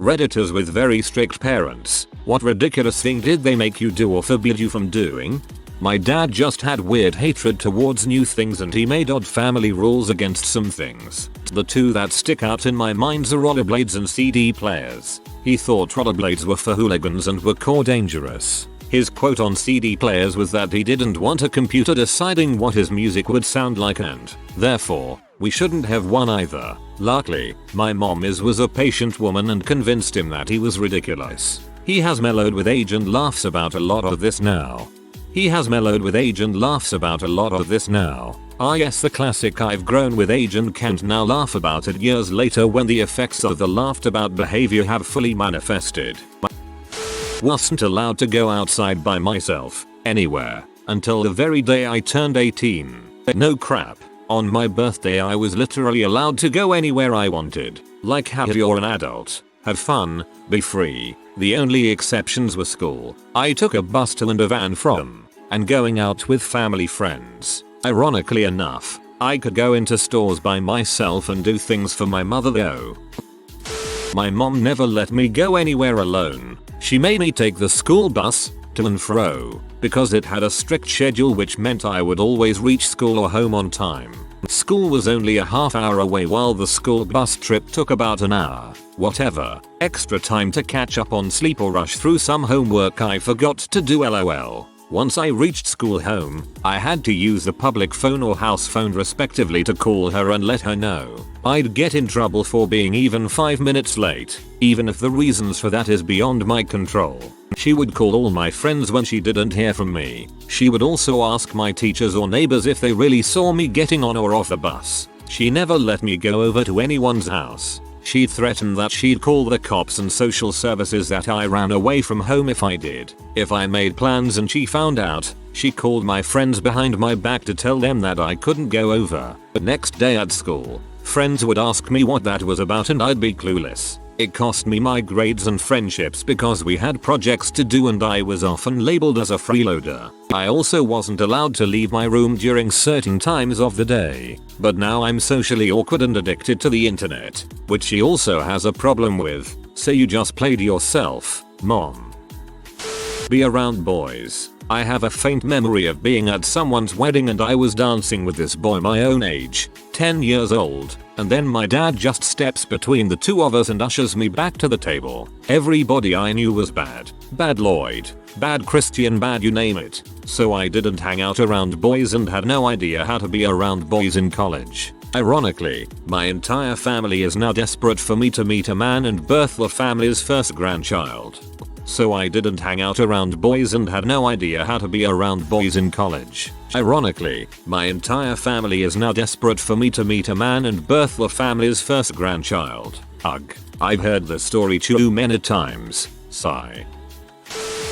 Redditors with very strict parents. What ridiculous thing did they make you do or forbid you from doing? My dad just had weird hatred towards new things and he made odd family rules against some things. The two that stick out in my mind are rollerblades and CD players. He thought rollerblades were for hooligans and were core dangerous. His quote on CD players was that he didn't want a computer deciding what his music would sound like and, therefore, we shouldn't have one either. Luckily, my mom was a patient woman and convinced him that he was ridiculous. He has mellowed with age and laughs about a lot of this now. Ah yes, the classic I've grown with age and can't now laugh about it years later when the effects of the laughed about behavior have fully manifested. Wasn't allowed to go outside by myself, anywhere, until the very day I turned 18. No crap. On my birthday I was literally allowed to go anywhere I wanted. Like how you're an adult. Have fun, be free. The only exceptions were school. I took a bus to and a van from, and going out with family friends. Ironically enough, I could go into stores by myself and do things for my mother though. My mom never let me go anywhere alone. She made me take the school bus, to and fro, because it had a strict schedule which meant I would always reach school or home on time. School was only a half hour away while the school bus trip took about an hour. Whatever, extra time to catch up on sleep or rush through some homework I forgot to do lol. Once I reached school home, I had to use the public phone or house phone respectively to call her and let her know. I'd get in trouble for being even 5 minutes late, even if the reasons for that is beyond my control. She would call all my friends when she didn't hear from me. She would also ask my teachers or neighbors if they really saw me getting on or off the bus. She never let me go over to anyone's house. She'd threaten that she'd call the cops and social services that I ran away from home if I did. If I made plans and she found out, she called my friends behind my back to tell them that I couldn't go over. The next day at school, friends would ask me what that was about and I'd be clueless. It cost me my grades and friendships because we had projects to do and I was often labeled as a freeloader. I also wasn't allowed to leave my room during certain times of the day. But now I'm socially awkward and addicted to the internet, which she also has a problem with. So you just played yourself, mom. Be around boys. I have a faint memory of being at someone's wedding and I was dancing with this boy my own age, 10 years old, and then my dad just steps between the two of us and ushers me back to the table. Everybody I knew was bad. Bad Lloyd, bad Christian, bad you name it. So I didn't hang out around boys and had no idea how to be around boys in college. Ironically, my entire family is now desperate for me to meet a man and birth the family's first grandchild. So I didn't hang out around boys and had no idea how to be around boys in college. Ironically, my entire family is now desperate for me to meet a man and birth the family's first grandchild. Ugh. I've heard the story too many times. Sigh.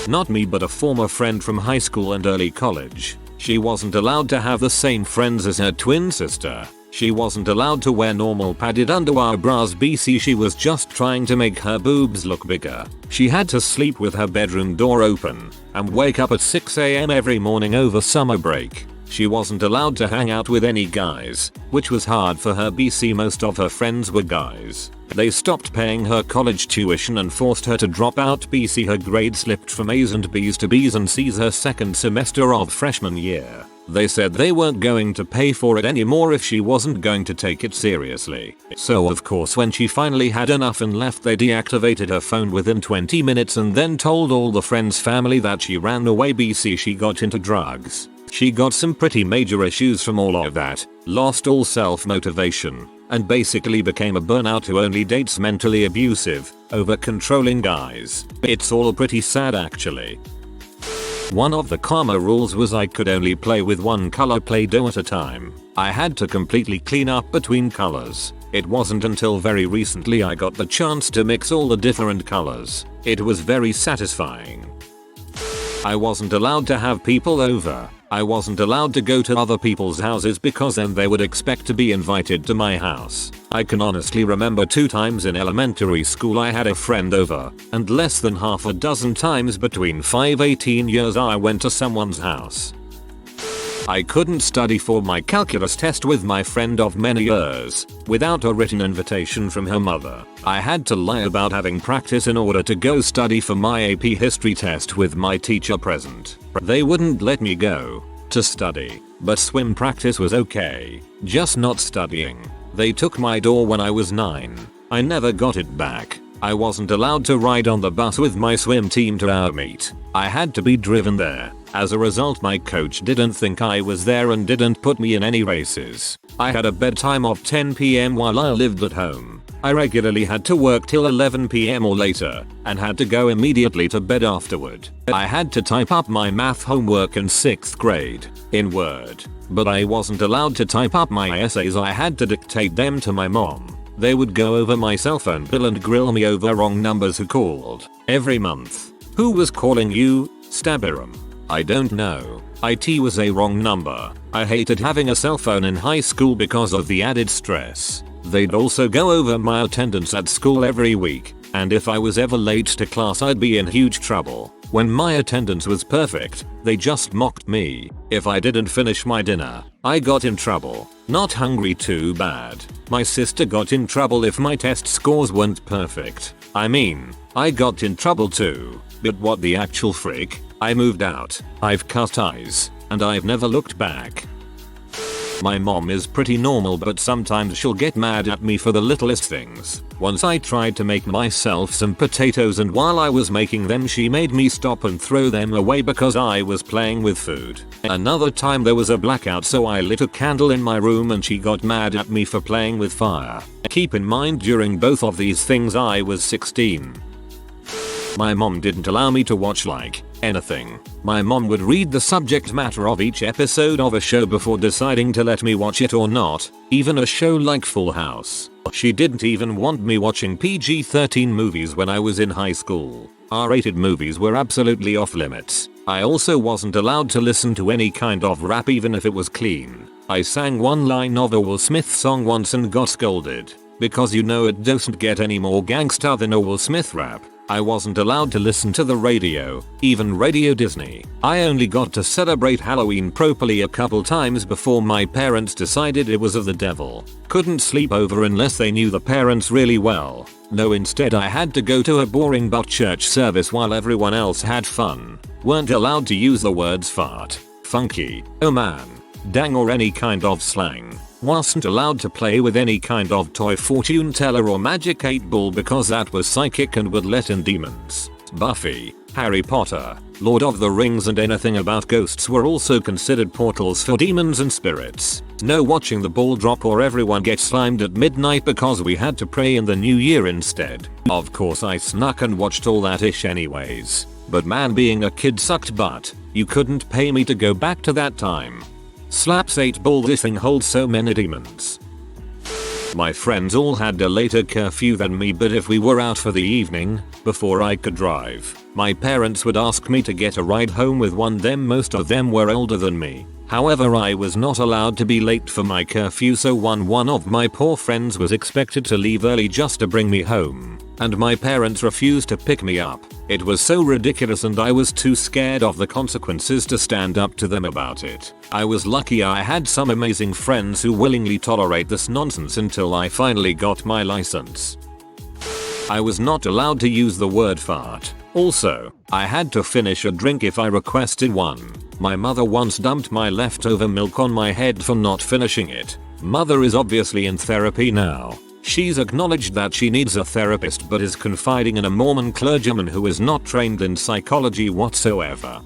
Not me but a former friend from high school and early college. She wasn't allowed to have the same friends as her twin sister. She wasn't allowed to wear normal padded underwear bras BC. She was just trying to make her boobs look bigger. She had to sleep with her bedroom door open and wake up at 6 AM every morning over summer break. She wasn't allowed to hang out with any guys, which was hard for her BC. Most of her friends were guys. They stopped paying her college tuition and forced her to drop out BC. Her grades slipped from A's and B's to B's and C's her second semester of freshman year. They said they weren't going to pay for it anymore if she wasn't going to take it seriously. So of course when she finally had enough and left, they deactivated her phone within 20 minutes and then told all the friends' family that she ran away BC. She got into drugs. She got some pretty major issues from all of that, lost all self-motivation, and basically became a burnout who only dates mentally abusive, over-controlling guys. It's all pretty sad actually. One of the karma rules was I could only play with one color Play-Doh at a time. I had to completely clean up between colors. It wasn't until very recently I got the chance to mix all the different colors. It was very satisfying. I wasn't allowed to have people over. I wasn't allowed to go to other people's houses because then they would expect to be invited to my house. I can honestly remember 2 times in elementary school I had a friend over, and less than half a dozen times between 5-18 years I went to someone's house. I couldn't study for my calculus test with my friend of many years without a written invitation from her mother. I had to lie about having practice in order to go study for my AP history test with my teacher present. They wouldn't let me go to study, but swim practice was okay, just not studying. They took my door when I was 9. I never got it back. I wasn't allowed to ride on the bus with my swim team to our meet. I had to be driven there. As a result, my coach didn't think I was there and didn't put me in any races. I had a bedtime of 10 PM while I lived at home. I regularly had to work till 11 PM or later and had to go immediately to bed afterward. I had to type up my math homework in 6th grade in Word, but I wasn't allowed to type up my essays. I had to dictate them to my mom. They would go over my cell phone bill and grill me over wrong numbers who called every month. Who was calling you? Stabirum. I don't know. IT was a wrong number. I hated having a cell phone in high school because of the added stress. They'd also go over my attendance at school every week, and if I was ever late to class I'd be in huge trouble. When my attendance was perfect, they just mocked me. If I didn't finish my dinner, I got in trouble. Not hungry too bad. My sister got in trouble if my test scores weren't perfect. I mean, I got in trouble too. But what the actual frick? I moved out, I've cut ties, and I've never looked back. My mom is pretty normal, but sometimes she'll get mad at me for the littlest things. Once I tried to make myself some potatoes, and while I was making them she made me stop and throw them away because I was playing with food. Another time there was a blackout, so I lit a candle in my room and she got mad at me for playing with fire. Keep in mind, during both of these things I was 16. My mom didn't allow me to watch anything. My mom would read the subject matter of each episode of a show before deciding to let me watch it or not, even a show like Full House. She didn't even want me watching PG-13 movies when I was in high school. R-rated movies were absolutely off limits. I also wasn't allowed to listen to any kind of rap even if it was clean. I sang one line of a Will Smith song once and got scolded, because you know it doesn't get any more gangsta than a Will Smith rap. I wasn't allowed to listen to the radio, even Radio Disney. I only got to celebrate Halloween properly a couple times before my parents decided it was of the devil. Couldn't sleep over unless they knew the parents really well. No, instead I had to go to a boring but church service while everyone else had fun. Weren't allowed to use the words fart, funky, oh man, dang or any kind of slang. Wasn't allowed to play with any kind of toy fortune teller or magic 8-ball because that was psychic and would let in demons. Buffy, Harry Potter, Lord of the Rings and anything about ghosts were also considered portals for demons and spirits. No watching the ball drop or everyone get slimed at midnight because we had to pray in the new year instead. Of course I snuck and watched all that ish anyways. But man, being a kid sucked butt. You couldn't pay me to go back to that time. Slaps 8-ball, this thing holds so many demons. My friends all had a later curfew than me, but if we were out for the evening, before I could drive, my parents would ask me to get a ride home with them. Most of them were older than me. However, I was not allowed to be late for my curfew, so one of my poor friends was expected to leave early just to bring me home, and my parents refused to pick me up. It was so ridiculous and I was too scared of the consequences to stand up to them about it. I was lucky I had some amazing friends who willingly tolerate this nonsense until I finally got my license. I was not allowed to use the word fart. Also, I had to finish a drink if I requested one. My mother once dumped my leftover milk on my head for not finishing it. Mother is obviously in therapy now. She's acknowledged that she needs a therapist but is confiding in a Mormon clergyman who is not trained in psychology whatsoever.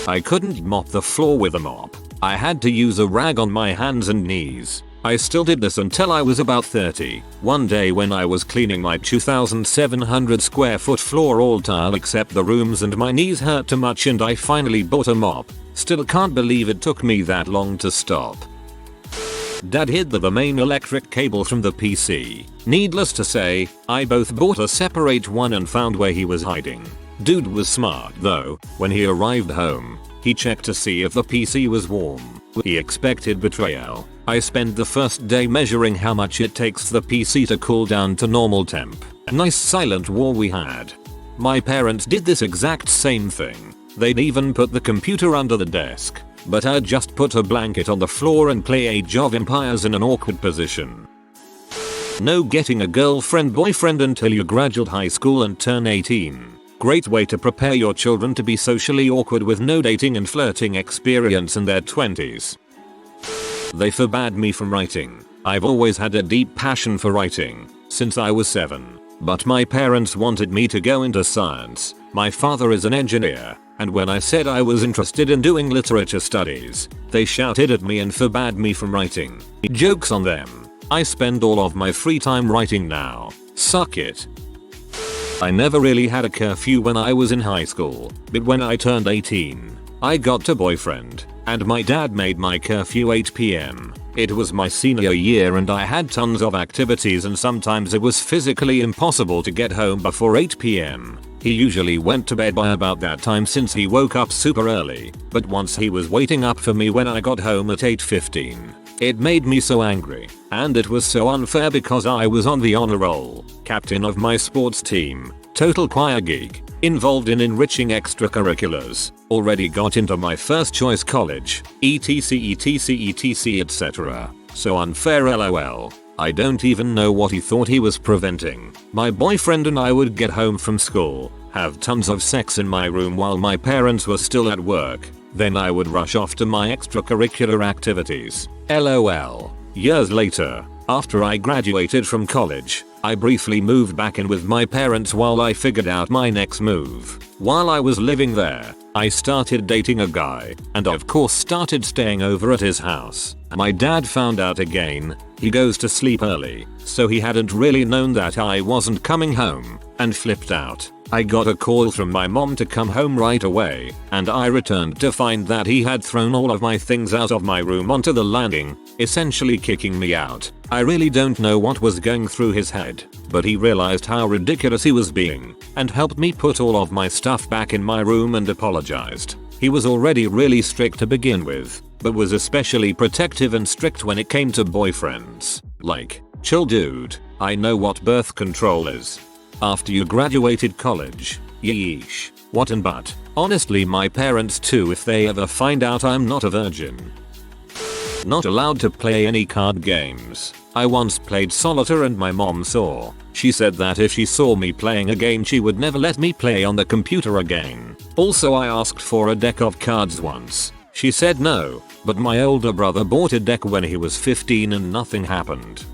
I couldn't mop the floor with a mop. I had to use a rag on my hands and knees. I still did this until I was about 30. One day when I was cleaning my 2,700 square foot floor, all tile except the rooms, and my knees hurt too much and I finally bought a mop. Still can't believe it took me that long to stop. Dad hid the main electric cable from the PC. Needless to say, I both bought a separate one and found where he was hiding. Dude was smart though. When he arrived home, he checked to see if the PC was warm. He expected betrayal. I spent the first day measuring how much it takes the PC to cool down to normal temp. A nice silent war we had. My parents did this exact same thing. They'd even put the computer under the desk. but I'd just put a blanket on the floor and play Age of Empires in an awkward position. No getting a girlfriend boyfriend until you graduate high school and turn 18. Great way to prepare your children to be socially awkward with no dating and flirting experience in their 20s. They forbade me from writing. I've always had a deep passion for writing, since I was 7. But my parents wanted me to go into science. My father is an engineer, and when I said I was interested in doing literature studies, they shouted at me and forbade me from writing. Joke's on them. I spend all of my free time writing now. Suck it. I never really had a curfew when I was in high school, but when I turned 18, I got a boyfriend, and my dad made my curfew 8 PM. It was my senior year and I had tons of activities and sometimes it was physically impossible to get home before 8 PM. He usually went to bed by about that time since he woke up super early, but once he was waiting up for me when I got home at 8:15. It made me so angry, and it was so unfair because I was on the honor roll, captain of my sports team, total choir geek, involved in enriching extracurriculars, already got into my first choice college, etc etc. So unfair lol. I don't even know what he thought he was preventing. My boyfriend and I would get home from school, have tons of sex in my room while my parents were still at work, then I would rush off to my extracurricular activities. LOL. Years later, after I graduated from college, I briefly moved back in with my parents while I figured out my next move. While I was living there, I started dating a guy, and of course started staying over at his house. My dad found out again. He goes to sleep early, so he hadn't really known that I wasn't coming home, and flipped out. I got a call from my mom to come home right away, and I returned to find that he had thrown all of my things out of my room onto the landing, essentially kicking me out. I really don't know what was going through his head, but he realized how ridiculous he was being, and helped me put all of my stuff back in my room and apologized. He was already really strict to begin with, but was especially protective and strict when it came to boyfriends. Like, chill dude, I know what birth control is. After you graduated college, yeesh. What and but. Honestly my parents too if they ever find out I'm not a virgin. Not allowed to play any card games. I once played solitaire and my mom saw. She said that if she saw me playing a game she would never let me play on the computer again. Also I asked for a deck of cards once. She said no, but my older brother bought a deck when he was 15 and nothing happened.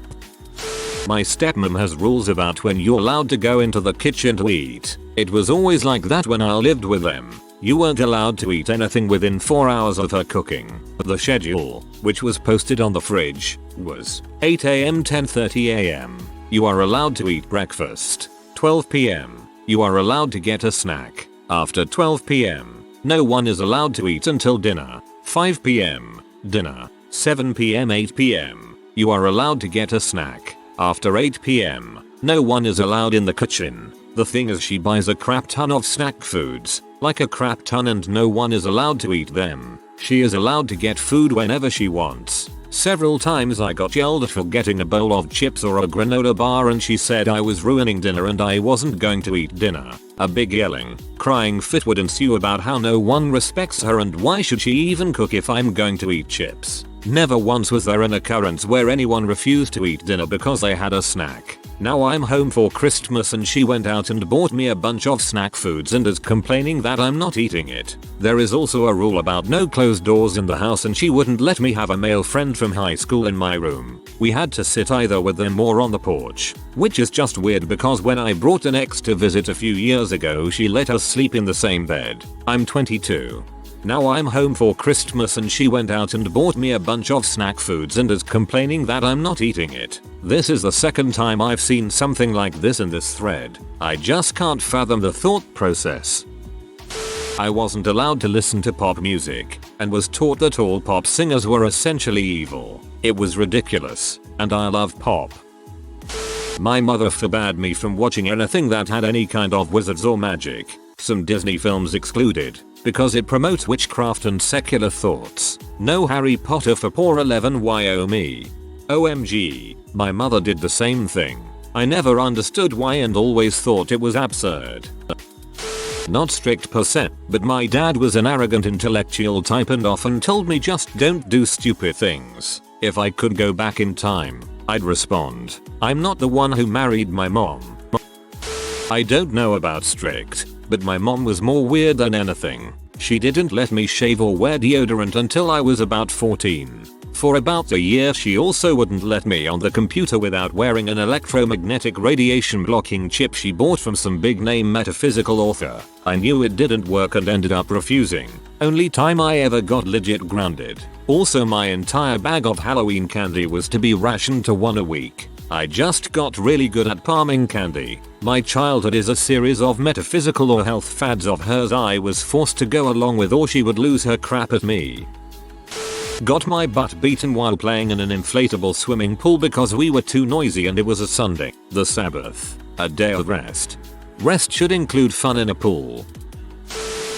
My stepmom has rules about when you're allowed to go into the kitchen to eat. It was always like that when I lived with them. You weren't allowed to eat anything within 4 hours of her cooking. The schedule, which was posted on the fridge, was 8 AM 10:30 AM. You are allowed to eat breakfast. 12 PM. You are allowed to get a snack. After 12 PM, no one is allowed to eat until dinner. 5 PM, dinner. 7 PM 8 PM. You are allowed to get a snack. After 8 PM, no one is allowed in the kitchen. The thing is she buys a crap ton of snack foods, like a crap ton, and no one is allowed to eat them. She is allowed to get food whenever she wants. Several times I got yelled at for getting a bowl of chips or a granola bar and she said I was ruining dinner and I wasn't going to eat dinner. A big yelling, crying fit would ensue about how no one respects her and why should she even cook if I'm going to eat chips. Never once was there an occurrence where anyone refused to eat dinner because they had a snack. Now I'm home for Christmas and she went out and bought me a bunch of snack foods and is complaining that I'm not eating it. There is also a rule about no closed doors in the house and she wouldn't let me have a male friend from high school in my room. We had to sit either with them or on the porch. Which is just weird because when I brought an ex to visit a few years ago she let us sleep in the same bed. I'm 22. Now I'm home for Christmas and she went out and bought me a bunch of snack foods and is complaining that I'm not eating it. This is the second time I've seen something like this in this thread. I just can't fathom the thought process. I wasn't allowed to listen to pop music and was taught that all pop singers were essentially evil. It was ridiculous, and I love pop. My mother forbade me from watching anything that had any kind of wizards or magic, some Disney films excluded, because it promotes witchcraft and secular thoughts. No Harry Potter for poor 11-year-old me. OMG, my mother did the same thing. I never understood why and always thought it was absurd. Not strict per se, but my dad was an arrogant intellectual type and often told me just don't do stupid things. If I could go back in time, I'd respond, I'm not the one who married my mom. I don't know about strict, but my mom was more weird than anything. She didn't let me shave or wear deodorant until I was about 14. For about a year she also wouldn't let me on the computer without wearing an electromagnetic radiation blocking chip she bought from some big name metaphysical author. I knew it didn't work and ended up refusing. Only time I ever got legit grounded. Also my entire bag of Halloween candy was to be rationed to one a week. I just got really good at palming candy. My childhood is a series of metaphysical or health fads of hers I was forced to go along with or she would lose her crap at me. Got my butt beaten while playing in an inflatable swimming pool because we were too noisy and it was a Sunday, the Sabbath, a day of rest. Rest should include fun in a pool.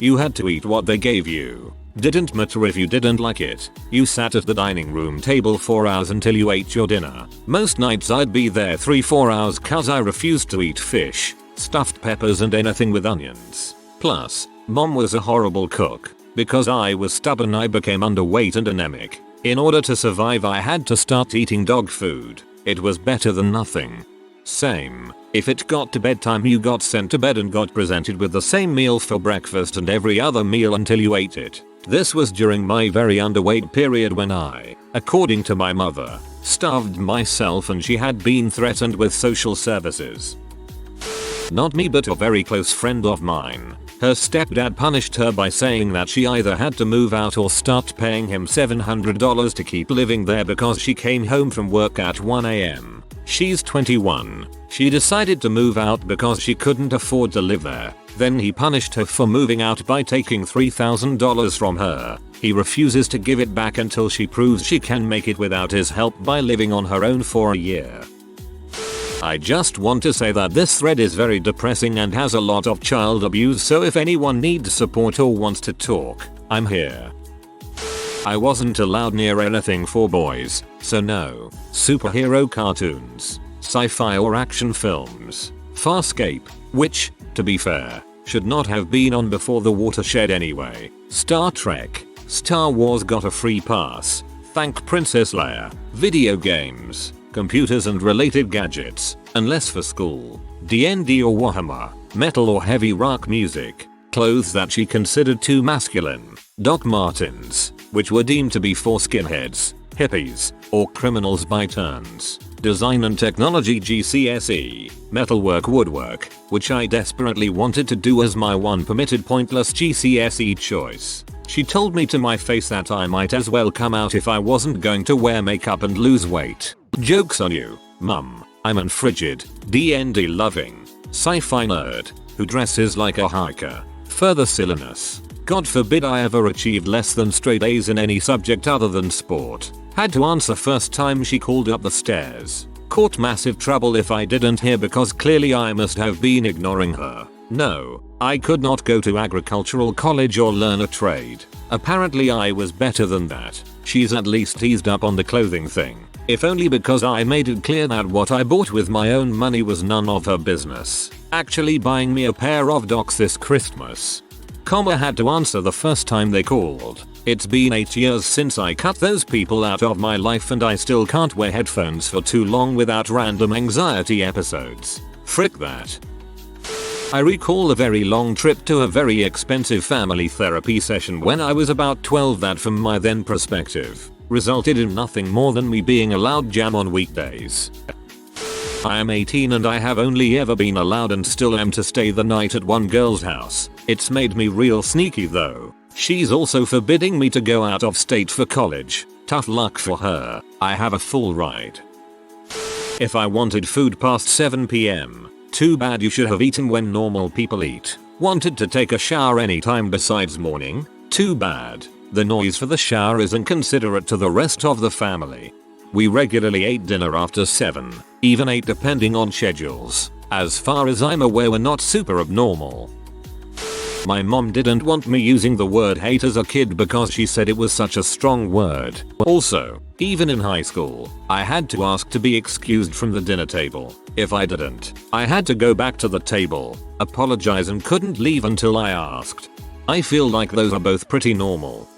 You had to eat what they gave you. Didn't matter if you didn't like it. You sat at the dining room table 4 hours until you ate your dinner. Most nights I'd be there 3-4 hours cause I refused to eat fish, stuffed peppers and anything with onions. Plus, mom was a horrible cook. Because I was stubborn I became underweight and anemic. In order to survive I had to start eating dog food. It was better than nothing. Same. If it got to bedtime you got sent to bed and got presented with the same meal for breakfast and every other meal until you ate it. This was during my very underweight period when I, according to my mother, starved myself and she had been threatened with social services. Not me but a very close friend of mine. Her stepdad punished her by saying that she either had to move out or start paying him $700 to keep living there because she came home from work at 1 AM. She's 21. She decided to move out because she couldn't afford to live there. Then he punished her for moving out by taking $3,000 from her. He refuses to give it back until she proves she can make it without his help by living on her own for a year. I just want to say that this thread is very depressing and has a lot of child abuse, so if anyone needs support or wants to talk, I'm here. I wasn't allowed near anything for boys, so no superhero cartoons, sci-fi or action films, Farscape, which, to be fair, should not have been on before the watershed anyway, Star Trek, Star Wars got a free pass, thank Princess Leia, video games, computers and related gadgets, unless for school, D&D or Warhammer, metal or heavy rock music, clothes that she considered too masculine, Doc Martens, which were deemed to be for skinheads, hippies, or criminals by turns, design and technology GCSE, metalwork woodwork, which I desperately wanted to do as my one permitted pointless GCSE choice. She told me to my face that I might as well come out if I wasn't going to wear makeup and lose weight. Joke's on you, mum. I'm an frigid, D&D loving, sci-fi nerd, who dresses like a hiker. Further silliness. God forbid I ever achieved less than straight A's in any subject other than sport. Had to answer first time she called up the stairs. Caught massive trouble if I didn't hear because clearly I must have been ignoring her. No, I could not go to agricultural college or learn a trade. Apparently I was better than that. She's at least eased up on the clothing thing. If only because I made it clear that what I bought with my own money was none of her business. Actually buying me a pair of Docs this Christmas. Had to answer the first time they called. It's been 8 years since I cut those people out of my life and I still can't wear headphones for too long without random anxiety episodes. Frick that. I recall a very long trip to a very expensive family therapy session when I was about 12 that from my then perspective resulted in nothing more than me being allowed jam on weekdays. I am 18 and I have only ever been allowed and still am to stay the night at one girl's house. It's made me real sneaky though. She's also forbidding me to go out of state for college. Tough luck for her. I have a full ride. If I wanted food past 7 PM, too bad you should have eaten when normal people eat. Wanted to take a shower anytime besides morning? Too bad. The noise for the shower is inconsiderate to the rest of the family. We regularly ate dinner after 7, even 8 depending on schedules. As far as I'm aware we're not super abnormal. My mom didn't want me using the word hate as a kid because she said it was such a strong word. Also, even in high school, I had to ask to be excused from the dinner table. If I didn't, I had to go back to the table, apologize and couldn't leave until I asked. I feel like those are both pretty normal.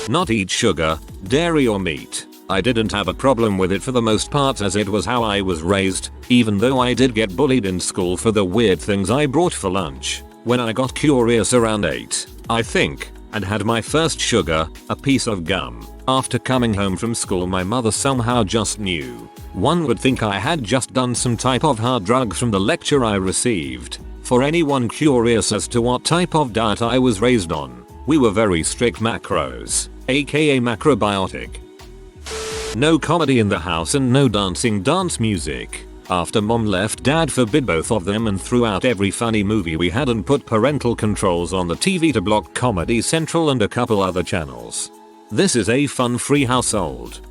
Not eat sugar, dairy or meat. I didn't have a problem with it for the most part as it was how I was raised, even though I did get bullied in school for the weird things I brought for lunch. When I got curious around 8, I think, and had my first sugar, a piece of gum. After coming home from school my mother somehow just knew. One would think I had just done some type of hard drug from the lecture I received. For anyone curious as to what type of diet I was raised on, we were very strict macros, aka macrobiotic. No comedy in the house and no dancing dance music. After mom left, dad forbid both of them and threw out every funny movie we had and put parental controls on the TV to block Comedy Central and a couple other channels. This is a fun-free household.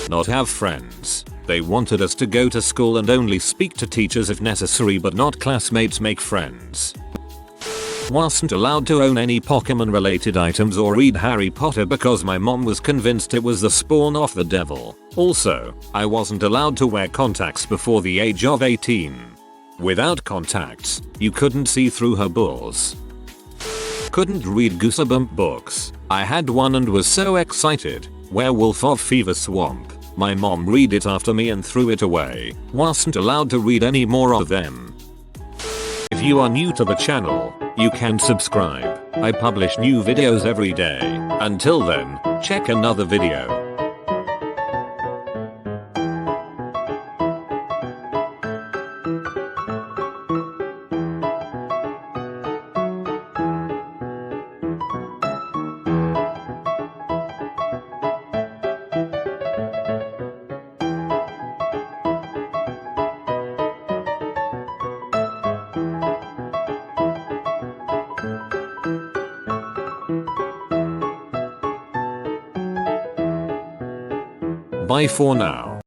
Not have friends. They wanted us to go to school and only speak to teachers if necessary but not classmates make friends. Wasn't allowed to own any Pokemon related items or read Harry Potter because my mom was convinced it was the spawn of the devil. Also, I wasn't allowed to wear contacts before the age of 18. Without contacts, you couldn't see through her balls. Couldn't read Goosebump books. I had one and was so excited. Werewolf of Fever Swamp. My mom read it after me and threw it away. Wasn't allowed to read any more of them. If you are new to the channel, you can subscribe. I publish new videos every day. Until then, check another video. Bye for now.